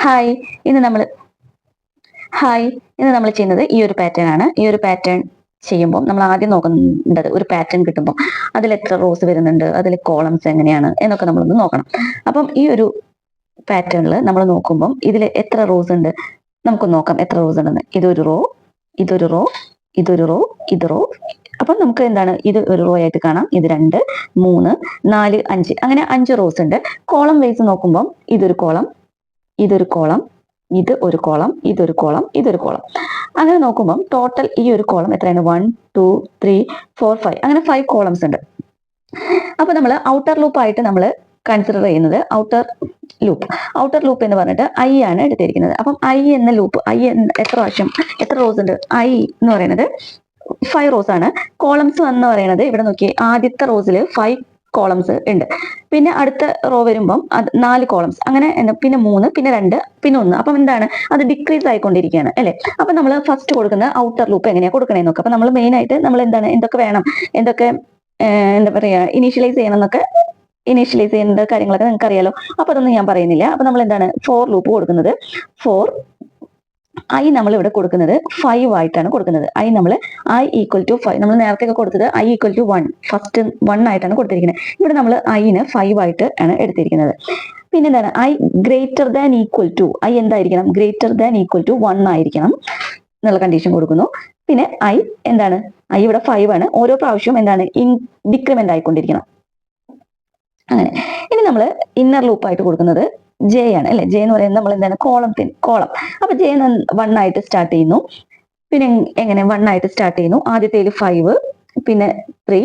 Hi ഇന്ന് നമ്മൾ hi ഇന്ന് നമ്മൾ ചെയ്യുന്നത് ഈ ഒരു പാറ്റേൺ ആണ്. ഈ ഒരു പാറ്റേൺ ചെയ്യുമ്പോൾ നമ്മൾ ആദ്യം നോക്കേണ്ടത് ഒരു പാറ്റേൺ കിട്ടുമ്പോൾ അതിൽ എത്ര റോസ് വരുന്നുണ്ട്, അതിൽ കോളംസ് എങ്ങനെയാണ് എന്നൊക്കെ നമ്മളൊന്ന് നോക്കണം. അപ്പം ഈ ഒരു പാറ്റേണിൽ നമ്മൾ നോക്കുമ്പോൾ ഇതിൽ എത്ര റോസ് ഉണ്ട് നമുക്ക് നോക്കാം. എത്ര റോസ് ഉണ്ടെന്ന്. ഇതൊരു റോ, ഇതൊരു റോ, ഇതൊരു റോ, ഇത് റോ. അപ്പം നമുക്ക് എന്താണ്, ഇത് ഒരു റോ ആയിട്ട് കാണാം. ഇത് 2, 3, 4, 5 അങ്ങനെ 5 റോസ് ഉണ്ട്. കോളം വൈസ് നോക്കുമ്പോൾ ഇതൊരു കോളം, ഇതൊരു കോളം, ഇത് ഒരു കോളം, ഇതൊരു കോളം, ഇതൊരു കോളം. അങ്ങനെ നോക്കുമ്പോൾ ടോട്ടൽ ഈ ഒരു കോളം എത്രയാണ്? 1, 2, 3, 4, 5 അങ്ങനെ 5 കോളംസ് ഉണ്ട്. അപ്പൊ നമ്മൾ ഔട്ടർ ലൂപ്പ് ആയിട്ട് നമ്മൾ കൺസിഡർ ചെയ്യുന്നത് ഔട്ടർ ലൂപ്പ് എന്ന് പറഞ്ഞിട്ട് ഐ ആണ് എടുത്തിരിക്കുന്നത്. അപ്പം ഐ എന്ന ലൂപ്പ്, എത്ര പ്രാവശ്യം എത്ര റോസ് ഉണ്ട്? ഐ എന്ന് പറയുന്നത് 5 റോസ് ആണ്. കോളംസ് എന്ന് പറയുന്നത് ഇവിടെ നോക്കി, ആദ്യത്തെ റോസിൽ 5 കോളംസ് ഉണ്ട്. പിന്നെ അടുത്ത റോ വരുമ്പം അത് 4 കോളംസ്, അങ്ങനെ പിന്നെ 3, പിന്നെ 2, പിന്നെ 1. അപ്പം എന്താണ്, അത് ഡിക്രീസ് ആയിക്കൊണ്ടിരിക്കുകയാണ് അല്ലെ. അപ്പൊ നമ്മൾ ഫസ്റ്റ് കൊടുക്കുന്ന ഔട്ടർ ലൂപ്പ് എങ്ങനെയാ കൊടുക്കണേന്ന് നോക്കാം. അപ്പൊ നമ്മൾ മെയിൻ ആയിട്ട് നമ്മൾ എന്താണ്, എന്തൊക്കെ വേണം, എന്തൊക്കെ എന്താ പറയാ, ഇനീഷ്യലൈസ് ചെയ്യണം എന്നൊക്കെ, ഇനീഷ്യലൈസ് ചെയ്യേണ്ട കാര്യങ്ങളൊക്കെ നിങ്ങൾക്ക് അറിയാലോ. അപ്പൊ അതൊന്നും ഞാൻ പറയുന്നില്ല. അപ്പൊ നമ്മൾ എന്താണ്, 4 ലൂപ്പ് കൊടുക്കുന്നത്. 4 ഐ നമ്മൾ ഇവിടെ കൊടുക്കുന്നത് 5 ആയിട്ടാണ് കൊടുക്കുന്നത്. ഐ നമ്മൾ ഐ ഈക്വൽ ടു 5, നമ്മൾ നേരത്തെ ഒക്കെ കൊടുത്തത് ഐ ഈക്വൽ ടു 1, ഫസ്റ്റ് 1 ആയിട്ടാണ് കൊടുത്തിരിക്കുന്നത്. ഇവിടെ നമ്മൾ ഐന് 5 ആയിട്ട് ആണ് എടുത്തിരിക്കുന്നത്. പിന്നെ എന്താണ്, I greater than equal to, I എന്തായിരിക്കണം? ഗ്രേറ്റർ ദാൻ ഈക്വൽ ടു 1 ആയിരിക്കണം എന്നുള്ള കണ്ടീഷൻ കൊടുക്കുന്നു. പിന്നെ ഐ എന്താണ്, ഐ ഇവിടെ 5 ആണ്. ഓരോ പ്രാവശ്യവും എന്താണ്, ഡിക്രിമെന്റ് ആയിക്കൊണ്ടിരിക്കണം. അങ്ങനെ ഇനി നമ്മൾ ഇന്നർ ലൂപ്പ് ആയിട്ട് കൊടുക്കുന്നത് ജെ ആണ് അല്ലെ. ജെ എന്ന് പറയുന്നത് നമ്മൾ എന്താണ്, കോളം. അപ്പൊ ജെ 1 ആയിട്ട് സ്റ്റാർട്ട് ചെയ്യുന്നു. പിന്നെ എങ്ങനെ 1 ആയിട്ട് സ്റ്റാർട്ട് ചെയ്യുന്നു? ആദ്യത്തേൽ 5, പിന്നെ 3,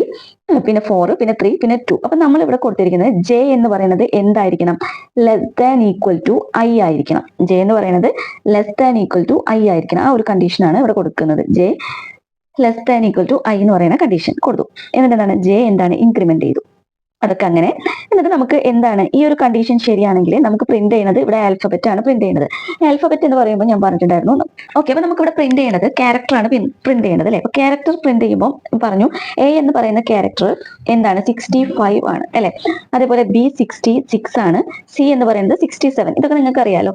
പിന്നെ 4, പിന്നെ 3, പിന്നെ 2. അപ്പൊ നമ്മൾ ഇവിടെ കൊടുത്തിരിക്കുന്നത് ജെ എന്ന് പറയുന്നത് എന്തായിരിക്കണം? Less than equal to I ആയിരിക്കണം. ജെ എന്ന് പറയുന്നത് less than equal to I ആയിരിക്കണം. ആ ഒരു കണ്ടീഷനാണ് ഇവിടെ കൊടുക്കുന്നത്. J less than equal to I എന്ന് പറയുന്ന കണ്ടീഷൻ കൊടുത്തു. എന്നിട്ട് എന്താണ്, ജെ എന്താണ്, ഇൻക്രിമെന്റ് ചെയ്തു. അതൊക്കെ അങ്ങനെ. എന്നിട്ട് നമുക്ക് എന്താണ്, ഈ ഒരു കണ്ടീഷൻ ശരിയാണെങ്കിൽ നമുക്ക് പ്രിന്റ് ചെയ്യുന്നത് ഇവിടെ ആൽഫബറ്റ് ആണ് പ്രിന്റ് ചെയ്യുന്നത്. ആൽഫബറ്റ് എന്ന് പറയുമ്പോൾ ഞാൻ പറഞ്ഞിട്ടുണ്ടായിരുന്നു. ഓക്കെ, അപ്പൊ നമുക്ക് ഇവിടെ പ്രിന്റ് ചെയ്യുന്നത് ക്യാരക്ടർ ആണ് പ്രിന്റ് ചെയ്യുന്നത് അല്ലെ. അപ്പൊ ക്യാരക്ടർ പ്രിന്റ് ചെയ്യുമ്പോൾ പറഞ്ഞു എ എന്ന് പറയുന്ന ക്യാരക്ടർ എന്താണ്, 65 ആണ് അല്ലെ. അതേപോലെ ബി 66 ആണ്. സി എന്ന് പറയുന്നത് 67. ഇതൊക്കെ നിങ്ങൾക്ക് അറിയാലോ.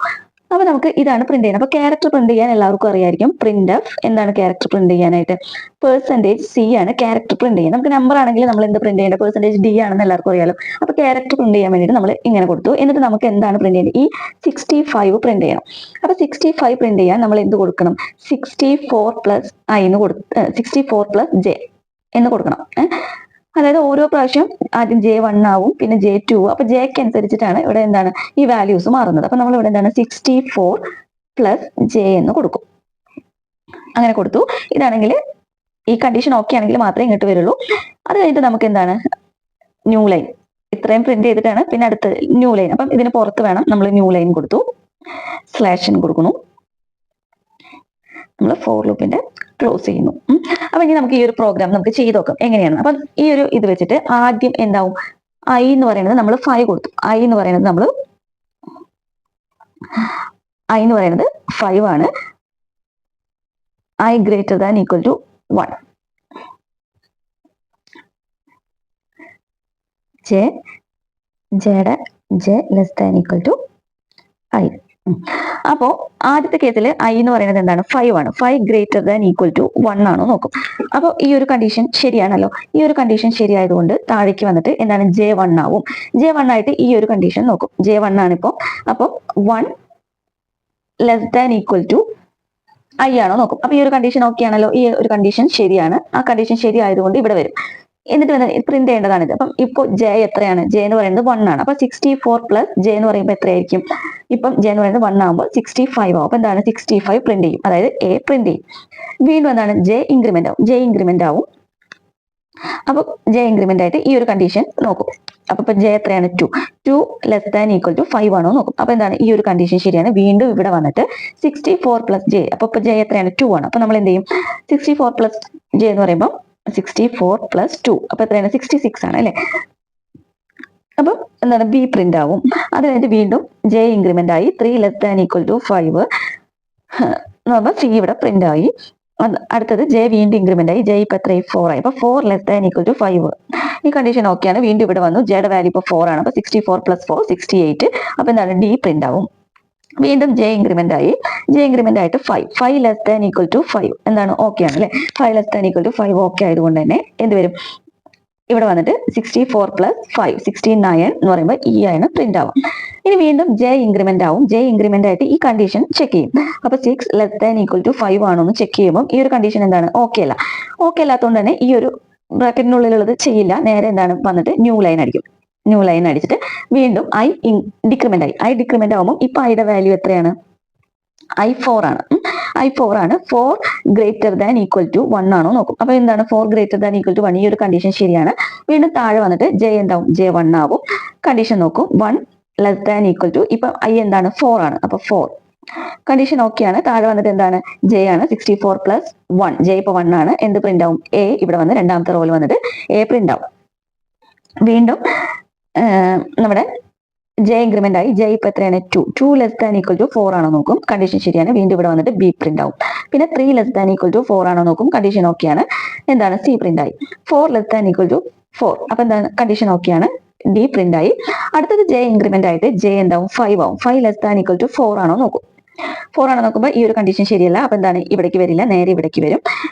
അപ്പൊ നമുക്ക് ഇതാണ് പ്രിന്റ് ചെയ്യുന്നത്. അപ്പൊ ക്യാരക്ടർ പ്രിന്റ് ചെയ്യാൻ എല്ലാവർക്കും അറിയായിരിക്കും. പ്രിന്റ് എഫ് എന്താണ് ക്യാരക്ടർ പ്രിന്റ് ചെയ്യാനായിട്ട്? %C ആണ് ക്യാരക്ടർ പ്രിന്റ് ചെയ്യാൻ. നമുക്ക് നമ്പർ ആണെങ്കിൽ നമ്മൾ എന്ത് പ്രിന്റ് ചെയ്യേണ്ടത്? %D ആണെന്ന് എല്ലാവർക്കും അറിയാലോ. അപ്പൊ ക്യാരക്ടർ പ്രിന്റ് ചെയ്യാൻ വേണ്ടിയിട്ട് നമ്മൾ ഇങ്ങനെ കൊടുത്തു. എന്നിട്ട് നമുക്ക് എന്താണ് പ്രിന്റ് ചെയ്യേണ്ടത്? ഈ 65 പ്രിന്റ് ചെയ്യണം. അപ്പൊ 65 പ്രിന്റ് ചെയ്യാൻ നമ്മൾ എന്ത് കൊടുക്കണം? 64 പ്ലസ് ഐ എന്ന് 64 പ്ലസ് ജെ എന്ന് കൊടുക്കണം. അതായത് ഓരോ പ്രാവശ്യം ആദ്യം J1 ആവും, പിന്നെ J2. അപ്പൊ ജെക്ക് അനുസരിച്ചിട്ടാണ് ഇവിടെ എന്താണ് ഈ വാല്യൂസ് മാറുന്നത്. അപ്പൊ നമ്മൾ ഇവിടെ എന്താണ് 64 പ്ലസ് ജെ എന്ന് കൊടുക്കും. അങ്ങനെ കൊടുത്തു. ഇതാണെങ്കിൽ ഈ കണ്ടീഷൻ ഓക്കെ ആണെങ്കിൽ മാത്രമേ ഇങ്ങോട്ട് വരുള്ളൂ. അത് കഴിഞ്ഞിട്ട് നമുക്ക് എന്താണ്, ന്യൂ ലൈൻ ഇത്രയും പ്രിന്റ് ചെയ്തിട്ടാണ് പിന്നെ അടുത്ത് ന്യൂ ലൈൻ. അപ്പം ഇതിന് പുറത്ത് വേണം നമ്മൾ ന്യൂ ലൈൻ കൊടുത്തു. സ്ലാഷൻ കൊടുക്കുന്നു. നമ്മൾ ഫോർ ലൂപ്പിന്റെ ക്ലോസ് ചെയ്യുന്നു. അപ്പൊ ഇനി നമുക്ക് ഈ ഒരു പ്രോഗ്രാം നമുക്ക് ചെയ്ത് നോക്കാം എങ്ങനെയാണ്. അപ്പൊ ഈ ഒരു ഇത് വെച്ചിട്ട് ആദ്യം എന്താവും, ഐ എന്ന് പറയുന്നത് നമ്മൾ 5 കൊടുത്തു. ഐ എന്ന് പറയുന്നത് 5 ആണ്. I greater than equal to 1. J less than equal to I. അപ്പോ ആദ്യത്തെ കേസിൽ ഐ എന്ന് പറയുന്നത് എന്താണ്, 5 ആണ്. 5 ഗ്രേറ്റർ ദാൻ ഈക്വൽ ടു 1 ആണോ നോക്കും. അപ്പോൾ ഈ ഒരു കണ്ടീഷൻ ശരിയാണല്ലോ. ഈ ഒരു കണ്ടീഷൻ ശരിയായതുകൊണ്ട് താഴേക്ക് വന്നിട്ട് എന്താണ്, J1 ആവും. J1 ആയിട്ട് ഈ ഒരു കണ്ടീഷൻ നോക്കും. J1 ആണിപ്പോ. അപ്പോൾ 1 less than equal to I ആണോ നോക്കും. അപ്പൊ ഈ ഒരു കണ്ടീഷൻ ഓക്കെ ആണല്ലോ. ഈ ഒരു കണ്ടീഷൻ ശരിയാണ്. ആ കണ്ടീഷൻ ശരിയായതുകൊണ്ട് ഇവിടെ വരും. എന്നിട്ട് പ്രിന്റ് ചെയ്യേണ്ടതാണിത്. അപ്പം ഇപ്പോൾ ജെ എത്രയാണ്? ജെ എന്ന് പറയുന്നത് 1 ആണ്. അപ്പൊ 64 പ്ലസ് ജെ എന്ന് പറയുമ്പോൾ എത്രയായിരിക്കും? ഇപ്പം ജെ എന്ന് പറയുന്നത് 1 ആകുമ്പോൾ 65 ആവും. അപ്പൊ എന്താണ്, 65 പ്രിന്റ് ചെയ്യും. അതായത് എ പ്രിന്റ് ചെയ്യും. വീണ്ടും എന്താണ്, ജെ ഇൻക്രിമെന്റ് ആവും. അപ്പൊ ജെ ഇൻക്രിമെന്റ് ആയിട്ട് ഈ ഒരു കണ്ടീഷൻ നോക്കും. അപ്പൊ ഇപ്പൊ ജെ എത്രയാണ്? 2 ലെസ് ദാൻ ഈക്വൽ ടു 5 ആണോ നോക്കും. അപ്പൊ എന്താണ്, ഈ ഒരു കണ്ടീഷൻ ശരിയാണ്. വീണ്ടും ഇവിടെ വന്നിട്ട് 64 പ്ലസ് ജെ. അപ്പൊ ഇപ്പൊ ജെ എത്രയാണ്? 2 ആണ്. അപ്പൊ നമ്മൾ എന്ത് ചെയ്യും, 64 പ്ലസ് ജെ എന്ന് പറയുമ്പോൾ 64 പ്ലസ് 2 അപ്പൊ എത്രയാണ്? 66 ആണ് അല്ലെ. അപ്പൊ എന്താണ്, ബി പ്രിന്റ് ആവും. അത് കഴിഞ്ഞിട്ട് വീണ്ടും ജെ ഇൻക്രിമെന്റ് ആയി. 3 less than equal to 5 c ഇവിടെ പ്രിന്റ് ആയി. അടുത്തത് ജെ വീണ്ടും ഇൻക്രിമെന്റ് ആയി. ജെ ഇപ്പൊ എത്ര? 4 ആയി. അപ്പൊ 4 ലെസ് ദാൻ ഈക്വൽ ടു 5. ഈ കണ്ടീഷൻ ഓക്കെയാണ്. വീണ്ടും ഇവിടെ വന്നു. ജെയുടെ വാല്യൂ ഇപ്പൊ 4 ആണ്. അപ്പൊ 64 പ്ലസ് 4 68. അപ്പൊ എന്താണ്, ഡി പ്രിന്റ് ആവും. വീണ്ടും ജെ ഇൻക്രിമെന്റ് ആയിട്ട് 5 ലെസ് ദാൻ ഈക്വൽ ടു 5 എന്താണ് ഓക്കെ ആണ് അല്ലെ. 5 less than equal to 5 okay ആയതുകൊണ്ട് തന്നെ എന്ത് വരും, ഇവിടെ വന്നിട്ട് 64 പ്ലസ് 5 69 എന്ന് പറയുമ്പോൾ ഈ ആണ് പ്രിന്റ് ആവും. ഇനി വീണ്ടും ജെ ഇൻക്രിമെന്റ് ആവും. ജെ ഇൻക്രിമെന്റ് ആയിട്ട് ഈ കണ്ടീഷൻ ചെക്ക് ചെയ്യും. അപ്പൊ 6 ലെസ് ദാൻ ഈക്വൽ ടു 5 ആണോ എന്ന് ചെക്ക് ചെയ്യുമ്പോൾ ഈ ഒരു കണ്ടീഷൻ എന്താണ് ഓക്കെ അല്ല. ഓക്കെ അല്ലാത്തതുകൊണ്ട് തന്നെ ഈ ഒരു ബ്രാക്കറ്റിനുള്ളിലുള്ളത് ചെയ്യില്ല. നേരെ എന്താണ് വന്നിട്ട് ന്യൂ ലൈൻ അടിക്കും. ന്യൂ ലൈൻ അടിച്ചിട്ട് വീണ്ടും ഡിക്രിമെന്റ് ഡിക്രിമെന്റ് ആവുമ്പോൾ ഇപ്പൊ ഐയുടെ വാല്യൂ എത്രയാണ്, I4 ആണ്. I4 ആണ്. 4 ഗ്രേറ്റർ ദാൻ ഈക്വൽ ടു 1 ആണോ നോക്കും. അപ്പൊ എന്താണ് 4 ഗ്രേറ്റർ ദാൻ ഈക്വൽ ടു 1, ഈ ഒരു കണ്ടീഷൻ ശരിയാണ്. വീണ്ടും താഴെ വന്നിട്ട് ജെ എന്താവും, ജെ 1 ആവും. കണ്ടീഷൻ നോക്കും 1 ലെസ് ദാൻ ഈക്വൽ ടു, ഇപ്പൊ ഐ എന്താണ് 4 ആണ്. അപ്പൊ 4 കണ്ടീഷൻ ഓക്കെ ആണ്. താഴെ വന്നിട്ട് എന്താണ് ജെ ആണ്. 64 പ്ലസ് 1, ജെ ഇപ്പൊ 1 ആണ്. എന്ത് പ്രിന്റ് ആവും, എ ഇവിടെ വന്ന് രണ്ടാമത്തെ റോയിൽ വന്നിട്ട് എ പ്രിന്റ് ആവും. വീണ്ടും നമ്മുടെ ജെ ഇൻക്രിമെന്റ് ആയി. ജെ ഇപ്പൊ എത്രയാണ് 2 ലെസ് ദാൻ ഈക്വൽ ടു 4 ആണോ നോക്കും. കണ്ടീഷൻ ശരിയാണ്. വീണ്ടും ഇവിടെ വന്നിട്ട് ബി പ്രിന്റ് ആവും. പിന്നെ 3 ലെസ് ദാൻ ഈക്വൽ ടു 4 ആണോ നോക്കും. കണ്ടീഷൻ ഓക്കെയാണ്. എന്താണ് സി പ്രിന്റ് ആയി. 4 ലെസ് ദാൻ ഈക്വൽ ടു 4, അപ്പൊ എന്താണ് കണ്ടീഷൻ ഓക്കെയാണ്. ഡി പ്രിന്റ് ആയി. അടുത്തത് ജെ ഇൻക്രിമെന്റ് ആയിട്ട് ജെ എന്താവും 5 ആവും. 5 ലെസ് ദാൻ ഈക്വൽ ടു 4 ആണോ നോക്കും. 4 ആണോ നോക്കുമ്പോൾ ഈ ഒരു കണ്ടീഷൻ ശരിയല്ല. അപ്പൊ എന്താണ് ഇവിടേക്ക് വരില്ല, നേരെ ഇവിടേക്ക് വരും.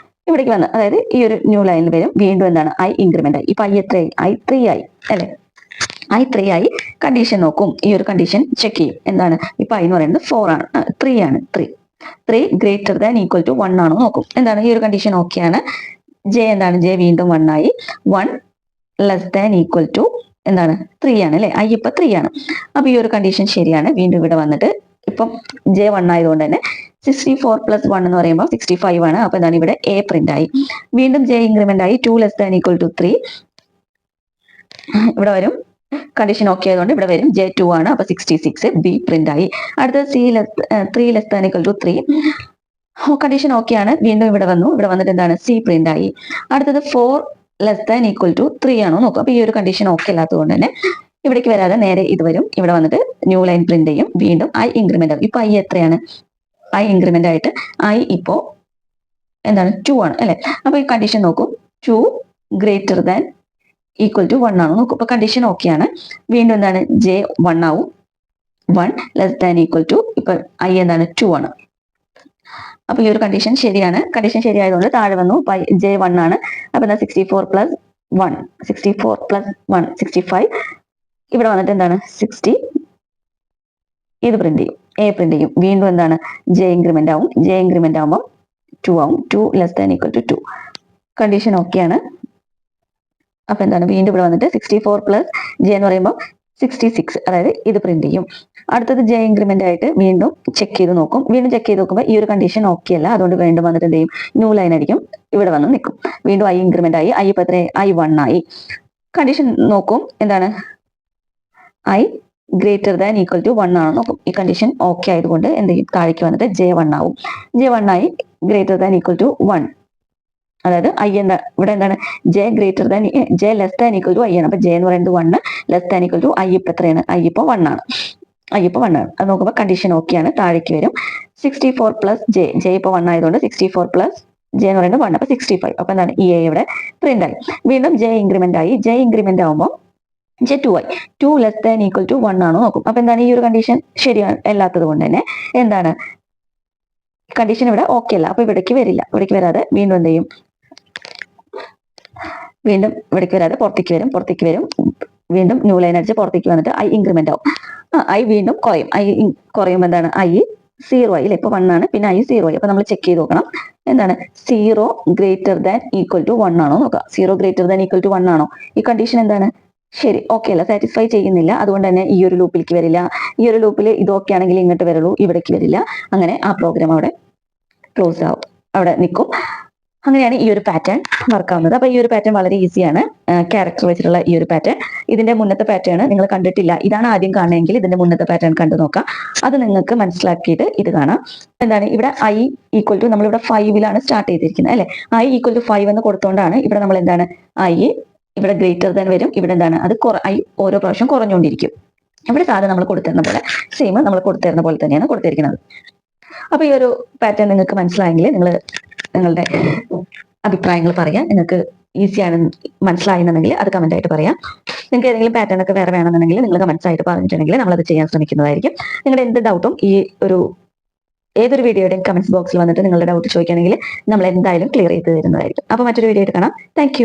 ഇവിടേക്ക് വന്ന് അതായത് ഈ ഒരു ന്യൂ ലൈനിൽ വരും. വീണ്ടും എന്താണ് ഐ ഇൻക്രിമെന്റ് ആയി. ഇപ്പൊ ഐ എത്രയായി, I3 ആയി അല്ലെ. I3 ആയി. കണ്ടീഷൻ നോക്കും. ഈ ഒരു കണ്ടീഷൻ ചെക്ക് ചെയ്യും. എന്താണ് ഇപ്പൊ ഐ എന്ന് പറയുന്നത് 4 ആണ്, 3 ആണ്. 3 ഗ്രേറ്റർ ദാൻ ഈക്വൽ ടു 1 ആണോ നോക്കും. എന്താണ് ഈ ഒരു കണ്ടീഷൻ ഓക്കെ ആണ്. ജെ എന്താണ് ജെ വീണ്ടും 1 ആയി. 1 ലെസ് ദാൻ ഈക്വൽ ടു എന്താണ് 3 ആണ് അല്ലെ. ഐ ഇപ്പൊ 3 ആണ്. അപ്പൊ ഈ ഒരു കണ്ടീഷൻ ശരിയാണ്. വീണ്ടും ഇവിടെ വന്നിട്ട് ഇപ്പം ജെ 1 ആയതുകൊണ്ട് തന്നെ 64 പ്ലസ് 1 എന്ന് പറയുമ്പോൾ 65 ആണ്. അപ്പൊ എന്താണ് ഇവിടെ എ പ്രിന്റ് ആയി. വീണ്ടും ജെ ഇൻക്രിമെന്റ് ആയി. 2 ലെസ് ദാൻ ഈക്വൽ ടു 3 ഇവിടെ വരും. കണ്ടീഷൻ ഓക്കെ ആയതുകൊണ്ട് ഇവിടെ വരും. ജെ 2 ആണ്. അപ്പൊ 66 ബി പ്രിന്റ് ആയി. അടുത്തത് 3 less than equal to 3, condition okay ആണ്. വീണ്ടും ഇവിടെ വന്നു. ഇവിടെ വന്നിട്ട് എന്താണ് സി പ്രിന്റ് ആയി. അടുത്തത് 4 ലെസ് ദാൻ ഈക്വൽ ടു 3 ആണോ നോക്കും. അപ്പൊ ഈ ഒരു കണ്ടീഷൻ ഓക്കെ അല്ലാത്തതുകൊണ്ട് തന്നെ ഇവിടേക്ക് വരാതെ നേരെ ഇത് വരും. ഇവിടെ വന്നിട്ട് ന്യൂ ലൈൻ പ്രിന്റ് ചെയ്യും. വീണ്ടും ഐ ഇൻക്രിമെന്റ് ആവും. ഇപ്പൊ ഐ എത്രയാണ്, ഐ ഇൻക്രിമെന്റ് ആയിട്ട് ഐ ഇപ്പോ എന്താണ് 2 ആണ് അല്ലെ. അപ്പൊ ഈ കണ്ടീഷൻ നോക്കും. 2 ഗ്രേറ്റർ ദാൻ ഈക്വൽ ടു 1 ആണോ നോക്കും. അപ്പൊ കണ്ടീഷൻ ഓക്കെ ആണ്. വീണ്ടും എന്താണ് ജെ 1 ആവും. 1 ലെസ് ദാൻ ഈക്വൽ ടു ഇപ്പൊ ഐ എന്താണ് 2 ആണ്. അപ്പൊ ഈ ഒരു കണ്ടീഷൻ ശരിയാണ്. കണ്ടീഷൻ ശരിയായതുകൊണ്ട് താഴെ വന്നു. ജെ 1 ആണ്. അപ്പൊ എന്താ 64 പ്ലസ് 1, 64 പ്ലസ് 1 65. ഇവിടെ വന്നിട്ട് എന്താണ് 60, ഇത് പ്രിന്റ് ചെയ്യും, എ പ്രിന്റ് ചെയ്യും. വീണ്ടും എന്താണ് ജെ ഇൻക്രിമെന്റ് ആവും. ജെ ഇൻക്രിമെന്റ് ആവുമ്പോൾ 2 ആവും. 2 less than equal to 2. Condition okay ആണ്. അപ്പൊ എന്താണ് വീണ്ടും ഇവിടെ വന്നിട്ട് 64 പ്ലസ് ജെ എന്ന് പറയുമ്പോൾ 66, അതായത് ഇത് പ്രിന്റ് ചെയ്യും. അടുത്തത് ജെ ഇൻക്രിമെന്റ് ആയിട്ട് വീണ്ടും ചെക്ക് ചെയ്ത് നോക്കും. വീണ്ടും ചെക്ക് ചെയ്ത് നോക്കുമ്പോൾ ഈ ഒരു കണ്ടീഷൻ ഓക്കെ അല്ല. അതുകൊണ്ട് വീണ്ടും വന്നിട്ട് എന്ത് ചെയ്യും, ന്യൂ ലൈൻ ആയിരിക്കും. ഇവിടെ വന്ന് നിൽക്കും. വീണ്ടും ഐ ഇൻക്രിമെന്റ് ആയി. ഐ ഇപ്പൊ എത്ര I1 ആയി. കണ്ടീഷൻ നോക്കും. എന്താണ് I greater than equal to 1 ആണോ നോക്കും. ഈ കണ്ടീഷൻ ഓക്കെ ആയതുകൊണ്ട് എന്ത് ചെയ്യും, താഴേക്ക് വന്നിട്ട് ജെ 1 ആവും. ജെ 1 ആയി. ഗ്രേറ്റർ ദാൻ ഈക്വൽ ടു 1, അതായത് ഐ എന്താ ഇവിടെ എന്താണ് J greater than J less than equal to I ആണ്. അപ്പൊ ജെ എന്ന് പറയുന്നത് 1, less than equal to I ഇപ്പൊ എത്രയാണ്, ഐ ഇപ്പൊ 1 ആണ്. ഐ ഇപ്പൊ 1 ആണ്. അത് നോക്കുമ്പോൾ കണ്ടീഷൻ ഓക്കെ ആണ്. താഴേക്ക് വരും. 64 പ്ലസ് ജെ, ജെ ഇപ്പൊ 1 ആയതുകൊണ്ട് 64 പ്ലസ് ജെ എന്ന് പറയുന്നത് 1, അപ്പൊ 65. അപ്പൊ എന്താണ് ഈ എ ഇവിടെ പ്രിന്റ് ആയി. വീണ്ടും ജെ ഇൻക്രിമെന്റ് ആയി. ജെ ഇൻക്രിമെന്റ് ആവുമ്പോൾ ജെ 2 ആയി. 2 ലെസ് ദാൻ ഈക്വൽ ടു 1 ആണോ നോക്കും. അപ്പൊ എന്താണ് ഈ ഒരു കണ്ടീഷൻ ശരിയാണ് അല്ലാത്തത് കൊണ്ട് തന്നെ എന്താണ് കണ്ടീഷൻ ഇവിടെ ഓക്കെ അല്ല. അപ്പൊ ഇവിടേക്ക് വരില്ല. ഇവിടേക്ക് വരാതെ വീണ്ടും എന്ത് ചെയ്യും, വീണ്ടും ഇവിടേക്ക് വരാതെ പുറത്തേക്ക് വരും. വീണ്ടും ന്യൂ ലൈൻ അടിച്ച് പുറത്തേക്ക് വന്നിട്ട് ഐ ഇൻക്രിമെന്റ് ആവും. ഐ വീണ്ടും കുറയും. ഐ കുറയുമ്പോൾ എന്താണ് ഐ 0 ആയി. ഇപ്പൊ 1 ആണ്. പിന്നെ ഐ 0 ആയി. അപ്പൊ നമ്മൾ ചെക്ക് ചെയ്ത് നോക്കണം. എന്താണ് 0 ഗ്രേറ്റർ ദാൻ ഈക്വൽ ടു 1 ആണോ നോക്കുക. 0 ഗ്രേറ്റർ ദാൻ ഈക്വൽ ടു 1 ആണോ. ഈ കണ്ടീഷൻ എന്താണ് ശരി ഓക്കെ അല്ല, സാറ്റിസ്ഫൈ ചെയ്യുന്നില്ല. അതുകൊണ്ട് തന്നെ ഈ ഒരു ലൂപ്പിലേക്ക് വരില്ല. ഈ ഒരു ലൂപ്പിൽ ഇത് ഓക്കെ ആണെങ്കിൽ ഇങ്ങോട്ട് വരുള്ളൂ, ഇവിടേക്ക് വരില്ല. അങ്ങനെ ആ പ്രോഗ്രാം അവിടെ ക്ലോസ് ആവും, അവിടെ നിൽക്കും. അങ്ങനെയാണ് ഈ ഒരു പാറ്റേൺ വർക്കാവുന്നത്. അപ്പൊ ഈ ഒരു പാറ്റേൺ വളരെ ഈസിയാണ്. ക്യാരക്ടർ വെച്ചിട്ടുള്ള ഈ ഒരു പാറ്റേൺ. ഇതിന്റെ മുന്നത്തെ പാറ്റേൺ നിങ്ങൾ കണ്ടിട്ടില്ല, ഇതാണ് ആദ്യം കാണുന്നതെങ്കിൽ ഇതിന്റെ മുന്നത്തെ പാറ്റേൺ കണ്ടു നോക്കാം. അത് നിങ്ങൾക്ക് മനസ്സിലാക്കിയിട്ട് ഇത് കാണാം. എന്താണ് ഇവിടെ ഐ ഈക്വൽ ടു നമ്മളിവിടെ 5ലാണ് സ്റ്റാർട്ട് ചെയ്തിരിക്കുന്നത് അല്ലെ. ഐ ഈക്വൽ ടു 5 എന്ന് കൊടുത്തോണ്ടാണ് ഇവിടെ നമ്മൾ എന്താണ് ഐ ഇവിടെ ഗ്രേറ്റർ ദാൻ വരും. ഇവിടെ എന്താണ് അത് ഐ ഓരോ പ്രാവശ്യം കുറഞ്ഞുകൊണ്ടിരിക്കും. ഇവിടെ സാധനം നമ്മൾ കൊടുത്തിരുന്ന പോലെ സെയിം നമ്മൾ കൊടുത്തിരുന്ന പോലെ തന്നെയാണ് കൊടുത്തിരിക്കുന്നത്. അപ്പൊ ഈ ഒരു പാറ്റേൺ നിങ്ങൾക്ക് മനസ്സിലായെങ്കിൽ നിങ്ങൾ നിങ്ങളുടെ അഭിപ്രായങ്ങൾ പറയാൻ നിങ്ങൾക്ക് ഈസിയാണ് മനസ്സിലായെന്നുണ്ടെങ്കിൽ അത് കമന്റ് ആയിട്ട് പറയാം. നിങ്ങൾക്ക് ഏതെങ്കിലും പാറ്റേൺ ഒക്കെ വേറെ വേണമെന്നുണ്ടെങ്കിൽ നിങ്ങൾ കമന്റ്സ് ആയിട്ട് പറഞ്ഞിട്ടുണ്ടെങ്കിൽ നമ്മളത് ചെയ്യാൻ ശ്രമിക്കുന്നതായിരിക്കും. നിങ്ങളുടെ എന്ത് ഡൗട്ടും ഏതൊരു വീഡിയോയുടെയും കമന്റ്സ് ബോക്സിൽ വന്നിട്ട് നിങ്ങളുടെ ഡൗട്ട് ചോദിക്കുകയാണെങ്കിൽ നമ്മൾ എന്തായാലും ക്ലിയർ ചെയ്ത് തരുന്നതായിരിക്കും. അപ്പോൾ മറ്റൊരു വീഡിയോ ആയിട്ട് കാണാം. താങ്ക്